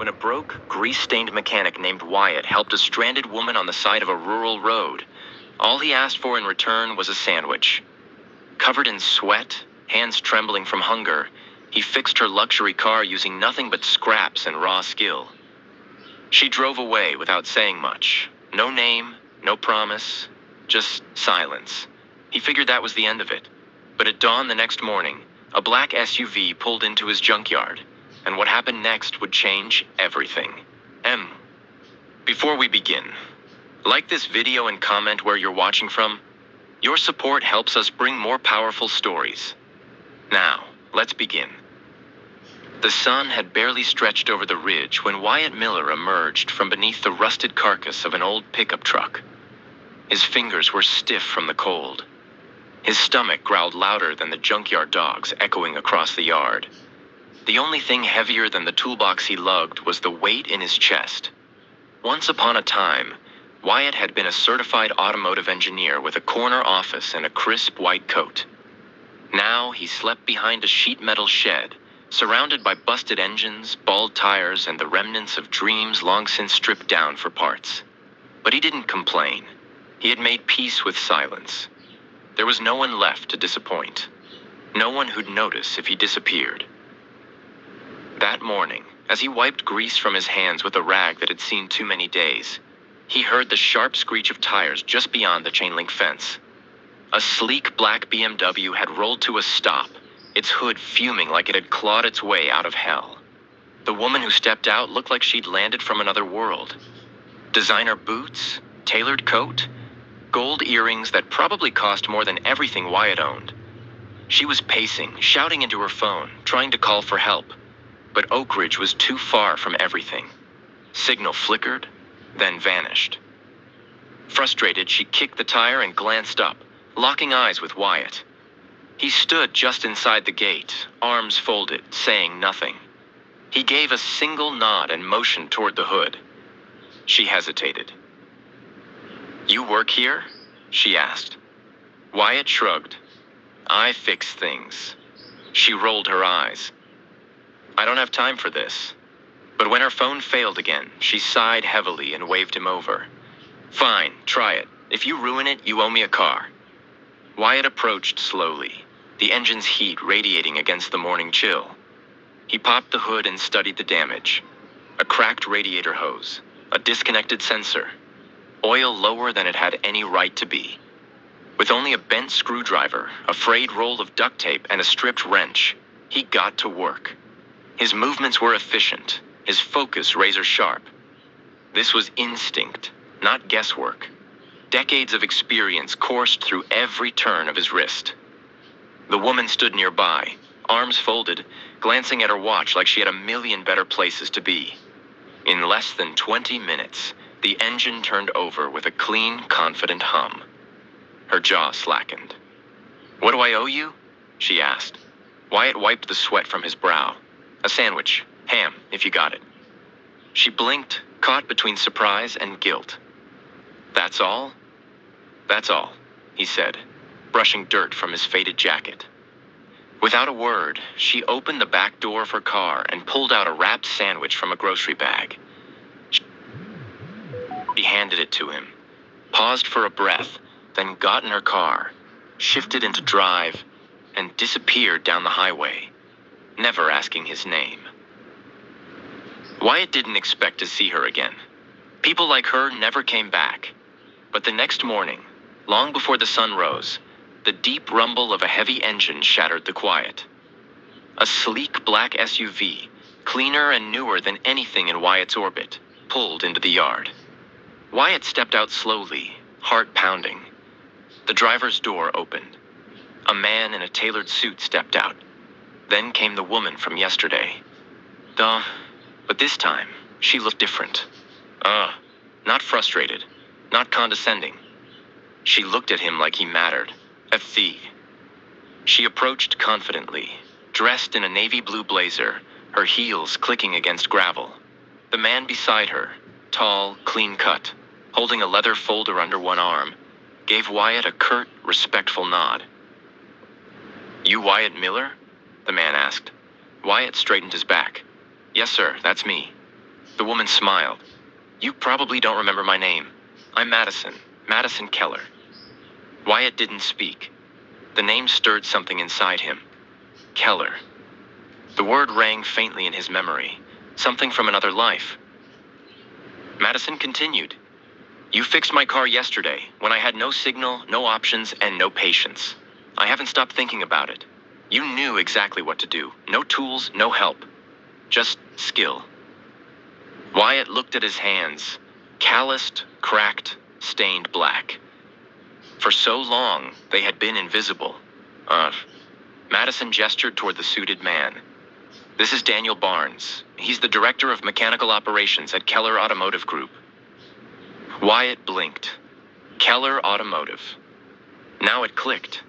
when a broke, grease-stained mechanic named Wyatt helped a stranded woman on the side of a rural road. All he asked for in return was a sandwich. Covered in sweat, hands trembling from hunger, he fixed her luxury car using nothing but scraps and raw skill. She drove away without saying much. No name, no promise, just silence. He figured that was the end of it. But at dawn the next morning, a black SUV pulled into his junkyard, and what happened next would change everything. Before we begin, like this video and comment where you're watching from. Your support helps us bring more powerful stories. Now, let's begin. The sun had barely stretched over the ridge when Wyatt Miller emerged from beneath the rusted carcass of an old pickup truck. His fingers were stiff from the cold. His stomach growled louder than the junkyard dogs echoing across the yard. The only thing heavier than the toolbox he lugged was the weight in his chest. Once upon a time, Wyatt had been a certified automotive engineer with a corner office and a crisp white coat. Now he slept behind a sheet metal shed, surrounded by busted engines, bald tires, and the remnants of dreams long since stripped down for parts. But he didn't complain. He had made peace with silence. There was no one left to disappoint. No one who'd notice if he disappeared. That morning, as he wiped grease from his hands with a rag that had seen too many days, he heard the sharp screech of tires just beyond the chain-link fence. A sleek black BMW had rolled to a stop, its hood fuming like it had clawed its way out of hell. The woman who stepped out looked like she'd landed from another world. Designer boots, tailored coat, gold earrings that probably cost more than everything Wyatt owned. She was pacing, shouting into her phone, trying to call for help. But Oak Ridge was too far from everything. Signal flickered, then vanished. Frustrated, she kicked the tire and glanced up, locking eyes with Wyatt. He stood just inside the gate, arms folded, saying nothing. He gave a single nod and motioned toward the hood. She hesitated. "You work here?" she asked. Wyatt shrugged. "I fix things." She rolled her eyes. "I don't have time for this." But when her phone failed again, she sighed heavily and waved him over. "Fine, try it. If you ruin it, you owe me a car." Wyatt approached slowly, the engine's heat radiating against the morning chill. He popped the hood and studied the damage. A cracked radiator hose, a disconnected sensor, oil lower than it had any right to be. With only a bent screwdriver, a frayed roll of duct tape, and a stripped wrench, he got to work. His movements were efficient, his focus razor sharp. This was instinct, not guesswork. Decades of experience coursed through every turn of his wrist. The woman stood nearby, arms folded, glancing at her watch like she had a million better places to be. In less than 20 minutes, the engine turned over with a clean, confident hum. Her jaw slackened. "What do I owe you?" she asked. Wyatt wiped the sweat from his brow. "A sandwich. Ham, if you got it." She blinked, caught between surprise and guilt. "That's all?" "That's all," he said, brushing dirt from his faded jacket. Without a word, she opened the back door of her car and pulled out a wrapped sandwich from a grocery bag. She handed it to him, paused for a breath, then got in her car, shifted into drive, and disappeared down the highway, never asking his name. Wyatt didn't expect to see her again. People like her never came back. But the next morning, long before the sun rose, the deep rumble of a heavy engine shattered the quiet. A sleek black SUV, cleaner and newer than anything in Wyatt's orbit, pulled into the yard. Wyatt stepped out slowly, heart pounding. The driver's door opened. A man in a tailored suit stepped out. Then came the woman from yesterday. But this time, she looked different. Not frustrated, not condescending. She looked at him like he mattered, a thief. She approached confidently, dressed in a navy blue blazer, her heels clicking against gravel. The man beside her, tall, clean-cut, holding a leather folder under one arm, gave Wyatt a curt, respectful nod. "You Wyatt Miller?" the man asked. Wyatt straightened his back. "Yes, sir, that's me." The woman smiled. You probably don't remember my name. I'm Madison. Madison Keller. Wyatt didn't speak. The name stirred something inside him. Keller. The word rang faintly in his memory. Something from another life. Madison continued. You fixed my car yesterday, when I had no signal, no options, and no patience. I haven't stopped thinking about it. You knew exactly what to do. No tools, no help. Just skill. Wyatt looked at his hands. Calloused, cracked, stained black. For so long, they had been invisible. Madison gestured toward the suited man. This is Daniel Barnes. He's the director of mechanical operations at Keller Automotive Group. Wyatt blinked. Keller Automotive. Now it clicked.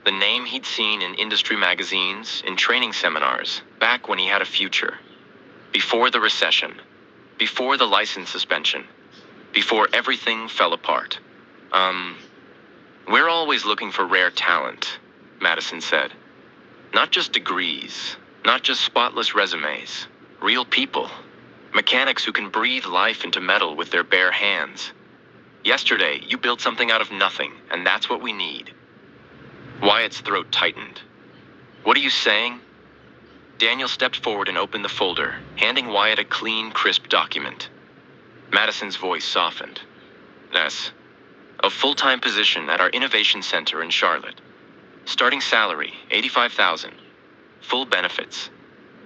The name he'd seen in industry magazines, in training seminars, back when he had a future. Before the recession. Before the license suspension. Before everything fell apart. We're always looking for rare talent, Madison said. Not just degrees, not just spotless resumes. Real people. Mechanics who can breathe life into metal with their bare hands. Yesterday, you built something out of nothing, and that's what we need. Wyatt's throat tightened. What are you saying? Daniel stepped forward and opened the folder, handing Wyatt a clean, crisp document. Madison's voice softened. Yes. A full-time position at our innovation center in Charlotte. Starting salary, $85,000. Full benefits.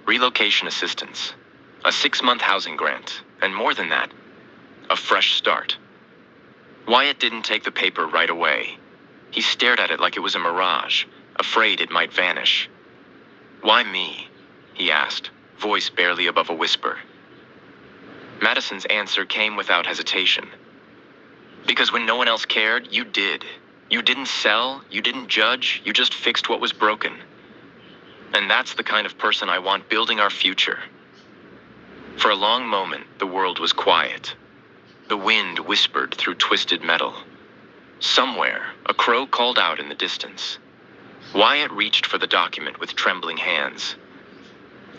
Relocation assistance. A 6-month housing grant. And more than that, a fresh start. Wyatt didn't take the paper right away. He stared at it like it was a mirage, afraid it might vanish. Why me? He asked, voice barely above a whisper. Madison's answer came without hesitation. Because when no one else cared, you did. You didn't sell, you didn't judge, you just fixed what was broken. And that's the kind of person I want building our future. For a long moment, the world was quiet. The wind whispered through twisted metal. Somewhere, a crow called out in the distance. Wyatt reached for the document with trembling hands.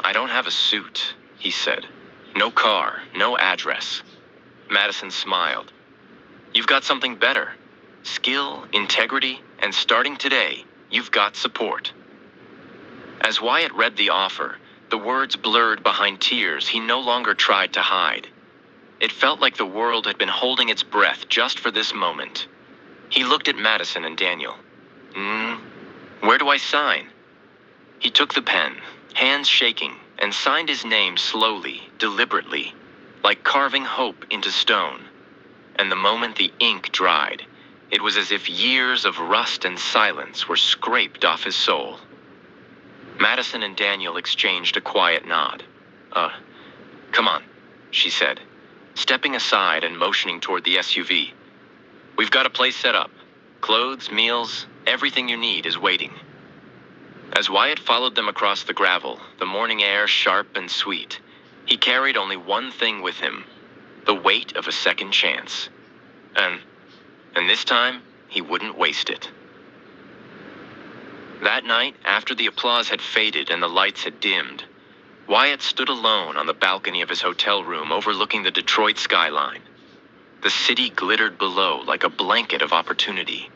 I don't have a suit, he said. No car, no address. Madison smiled. You've got something better. Skill, integrity, and starting today, you've got support. As Wyatt read the offer, the words blurred behind tears he no longer tried to hide. It felt like the world had been holding its breath just for this moment. He looked at Madison and Daniel. Where do I sign? He took the pen, hands shaking, and signed his name slowly, deliberately, like carving hope into stone. And the moment the ink dried, it was as if years of rust and silence were scraped off his soul. Madison and Daniel exchanged a quiet nod. Come on, she said, stepping aside and motioning toward the SUV. We've got a place set up. Clothes, meals, everything you need is waiting. As Wyatt followed them across the gravel, the morning air sharp and sweet, he carried only one thing with him, the weight of a second chance. And this time, he wouldn't waste it. That night, after the applause had faded and the lights had dimmed, Wyatt stood alone on the balcony of his hotel room overlooking the Detroit skyline. The city glittered below like a blanket of opportunity.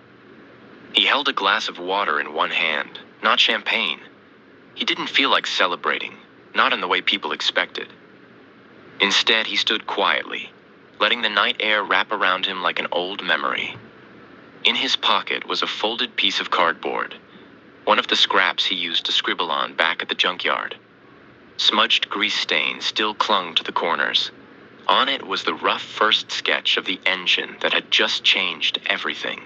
He held a glass of water in one hand, not champagne. He didn't feel like celebrating, not in the way people expected. Instead, he stood quietly, letting the night air wrap around him like an old memory. In his pocket was a folded piece of cardboard, one of the scraps he used to scribble on back at the junkyard. Smudged grease stains still clung to the corners. On it was the rough first sketch of the engine that had just changed everything.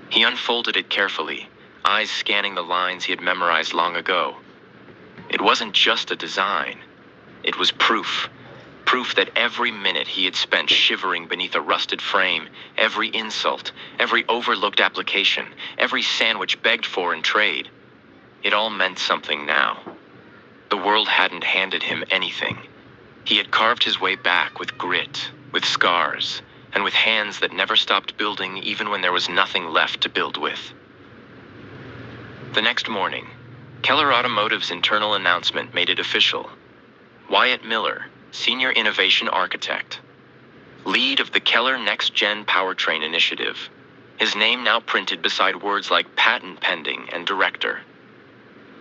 He unfolded it carefully, eyes scanning the lines he had memorized long ago. It wasn't just a design. It was proof. Proof that every minute he had spent shivering beneath a rusted frame, every insult, every overlooked application, every sandwich begged for in trade, it all meant something now. The world hadn't handed him anything. He had carved his way back with grit, with scars, and with hands that never stopped building even when there was nothing left to build with. The next morning, Keller Automotive's internal announcement made it official. Wyatt Miller, Senior Innovation Architect, lead of the Keller Next Gen Powertrain Initiative, his name now printed beside words like patent pending and director.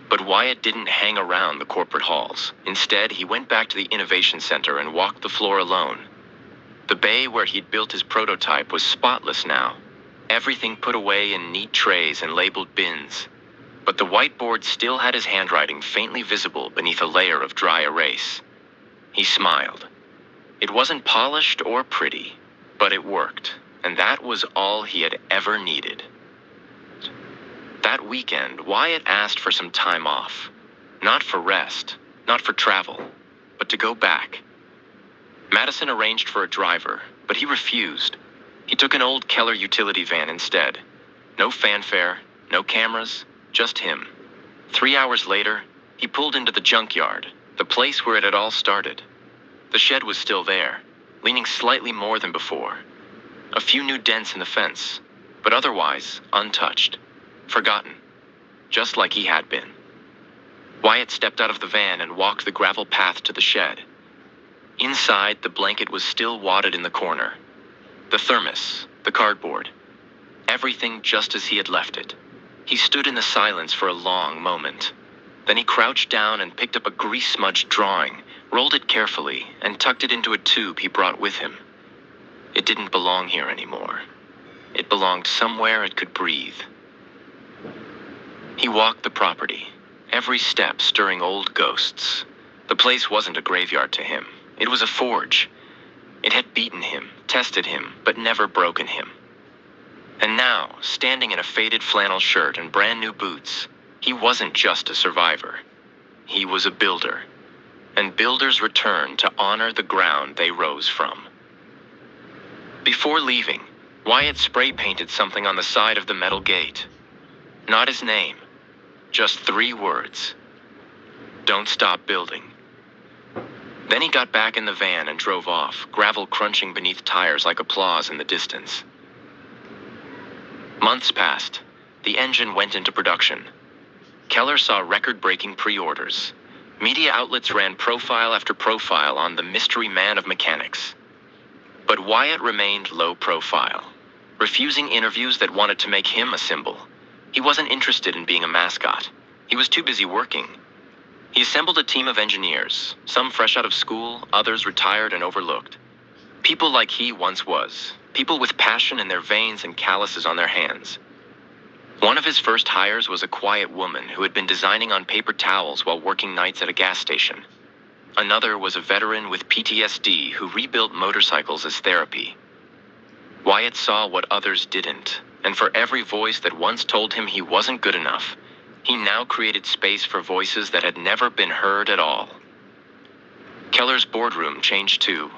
But Wyatt didn't hang around the corporate halls. Instead, he went back to the Innovation Center and walked the floor alone. The bay where he'd built his prototype was spotless now, everything put away in neat trays and labeled bins. But the whiteboard still had his handwriting faintly visible beneath a layer of dry erase. He smiled. It wasn't polished or pretty, but it worked, and that was all he had ever needed. That weekend, Wyatt asked for some time off. Not for rest, not for travel, but to go back. Madison arranged for a driver, but he refused. He took an old Keller utility van instead. No fanfare, no cameras, just him. 3 hours later, he pulled into the junkyard, the place where it had all started. The shed was still there, leaning slightly more than before. A few new dents in the fence, but otherwise untouched, forgotten, just like he had been. Wyatt stepped out of the van and walked the gravel path to the shed. Inside, the blanket was still wadded in the corner. The thermos, the cardboard, everything just as he had left it. He stood in the silence for a long moment. Then he crouched down and picked up a grease-smudged drawing, rolled it carefully, and tucked it into a tube he brought with him. It didn't belong here anymore. It belonged somewhere it could breathe. He walked the property, every step stirring old ghosts. The place wasn't a graveyard to him. It was a forge. It had beaten him, tested him, but never broken him. And now, standing in a faded flannel shirt and brand new boots, he wasn't just a survivor. He was a builder. And builders return to honor the ground they rose from. Before leaving, Wyatt spray painted something on the side of the metal gate. Not his name, just 3 words. Don't stop building. Then he got back in the van and drove off, gravel crunching beneath tires like applause in the distance. Months passed. The engine went into production. Keller saw record-breaking pre-orders. Media outlets ran profile after profile on the mystery man of mechanics. But Wyatt remained low profile, refusing interviews that wanted to make him a symbol. He wasn't interested in being a mascot. He was too busy working. He assembled a team of engineers, some fresh out of school, others retired and overlooked. People like he once was, people with passion in their veins and calluses on their hands. One of his first hires was a quiet woman who had been designing on paper towels while working nights at a gas station. Another was a veteran with PTSD who rebuilt motorcycles as therapy. Wyatt saw what others didn't, and for every voice that once told him he wasn't good enough, he now created space for voices that had never been heard at all. Keller's boardroom changed too.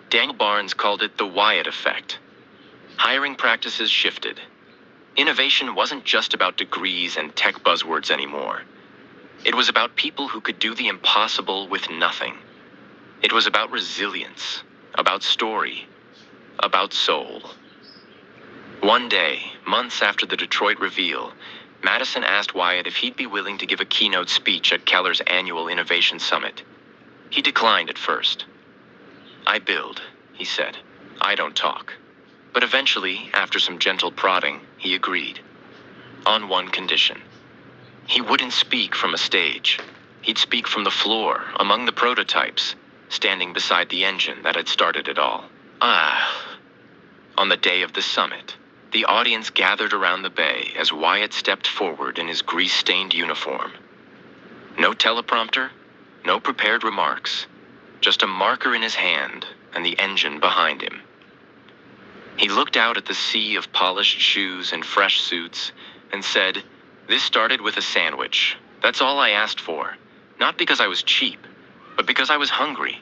Daniel Barnes called it the Wyatt effect. Hiring practices shifted. Innovation wasn't just about degrees and tech buzzwords anymore. It was about people who could do the impossible with nothing. It was about resilience, about story, about soul. One day, months after the Detroit reveal, Madison asked Wyatt if he'd be willing to give a keynote speech at Keller's annual Innovation Summit. He declined at first. "I build," he said. "I don't talk." But eventually, after some gentle prodding, he agreed. On one condition. He wouldn't speak from a stage. He'd speak from the floor, among the prototypes, standing beside the engine that had started it all. On the day of the summit, the audience gathered around the bay as Wyatt stepped forward in his grease-stained uniform. No teleprompter, no prepared remarks, just a marker in his hand and the engine behind him. He looked out at the sea of polished shoes and fresh suits and said, "This started with a sandwich. That's all I asked for. Not because I was cheap, but because I was hungry.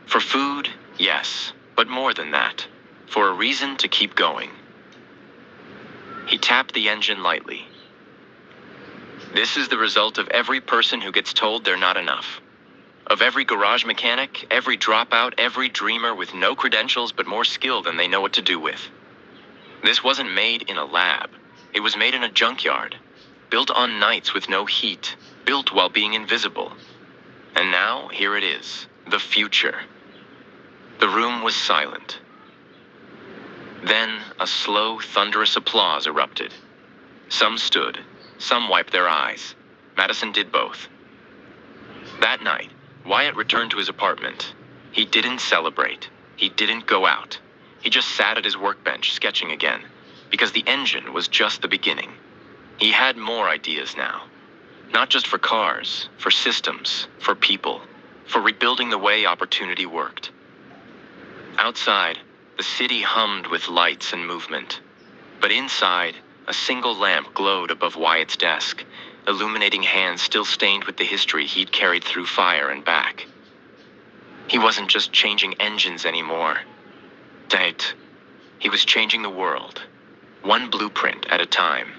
For food, yes, but more than that. For a reason to keep going." He tapped the engine lightly. "This is the result of every person who gets told they're not enough. Of every garage mechanic, every dropout, every dreamer with no credentials but more skill than they know what to do with. This wasn't made in a lab. It was made in a junkyard, built on nights with no heat, built while being invisible. And now, here it is, The future. The room was silent. Then a slow, thunderous applause erupted. Some stood, some wiped their eyes. Madison did both. That night, Wyatt returned to his apartment. He didn't celebrate. He didn't go out. He just sat at his workbench sketching again, because the engine was just the beginning. He had more ideas now. Not just for cars, for systems, for people, for rebuilding the way opportunity worked. Outside, the city hummed with lights and movement. But inside, a single lamp glowed above Wyatt's desk, illuminating hands still stained with the history he'd carried through fire and back. He wasn't just changing engines anymore. He was changing the world, one blueprint at a time.